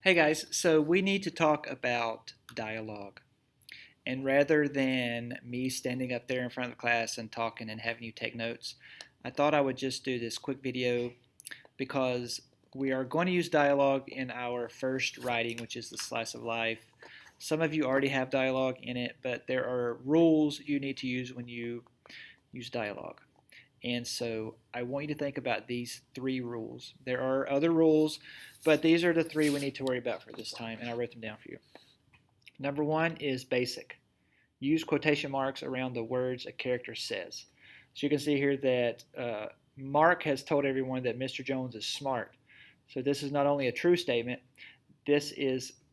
Hey guys, so we need to talk about dialogue. And rather than me standing up there in front of the class and talking and having you take notes, I thought I would just do this quick video because we are going to use dialogue in our first writing, which is the slice of life. Some of you already have dialogue in it, but there are rules you need to use when you use dialogue. And so I want you to think about these three rules. There are other rules, but these are the three we need to worry about for this time, and I wrote them down for you. Number one is basic. Use quotation marks around the words a character says. So you can see here that Mark has told everyone that Mr. Jones is smart. So this is not only a true statement, this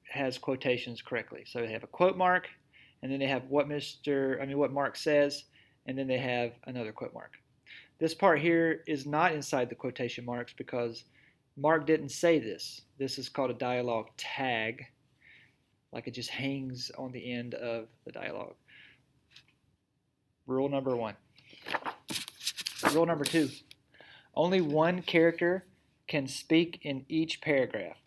has quotations correctly. So they have a quote mark, and then they have what Mark says, and then they have another quote mark. This part here is not inside the quotation marks because Mark didn't say this. This is called a dialogue tag, like it just hangs on the end of the dialogue. Rule number one. Rule number two. Only one character can speak in each paragraph.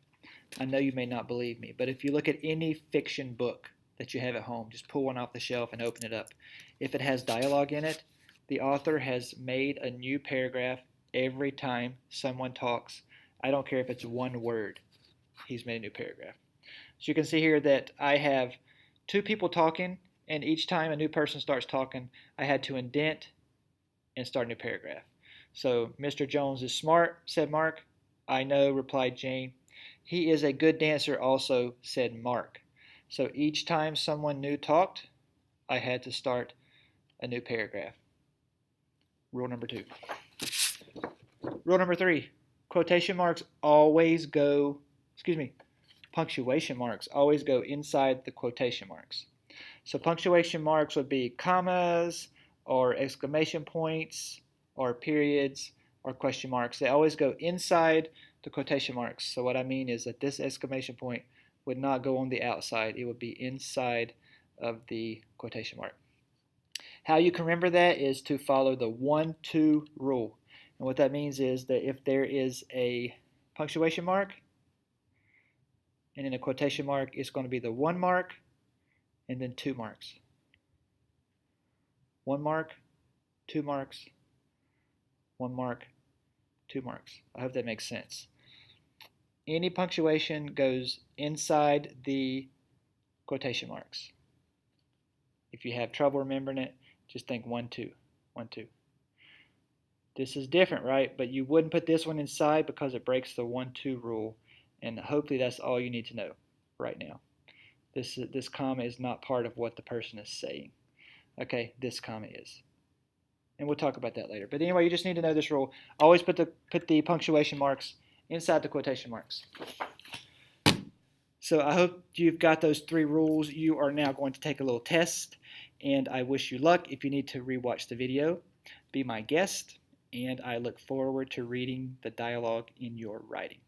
I know you may not believe me, but if you look at any fiction book that you have at home, just pull one off the shelf and open it up. If it has dialogue in it, the author has made a new paragraph every time someone talks. I don't care if it's one word. He's made a new paragraph. So you can see here that I have two people talking, and each time a new person starts talking, I had to indent and start a new paragraph. So, Mr. Jones is smart, said Mark. I know, replied Jane. He is a good dancer also, said Mark. So each time someone new talked, I had to start a new paragraph. Rule number two. Rule number three. Punctuation marks always go inside the quotation marks. So punctuation marks would be commas or exclamation points or periods or question marks. They always go inside the quotation marks. So what I mean is that this exclamation point would not go on the outside. It would be inside of the quotation mark. How you can remember that is to follow the 1-2 rule. And what that means is that if there is a punctuation mark and in a quotation mark, it's going to be the 1 mark and then 2 marks. 1 mark, 2 marks, 1 mark, 2 marks. I hope that makes sense. Any punctuation goes inside the quotation marks. If you have trouble remembering it, just think 1-2, 1-2. This is different, right? But you wouldn't put this one inside because it breaks the 1-2 rule. And hopefully that's all you need to know right now. This comma is not part of what the person is saying. Okay, this comma is. And we'll talk about that later. But anyway, you just need to know this rule. Always put the punctuation marks inside the quotation marks. So I hope you've got those three rules. You are now going to take a little test, and I wish you luck. If you need to rewatch the video, be my guest, and I look forward to reading the dialogue in your writing.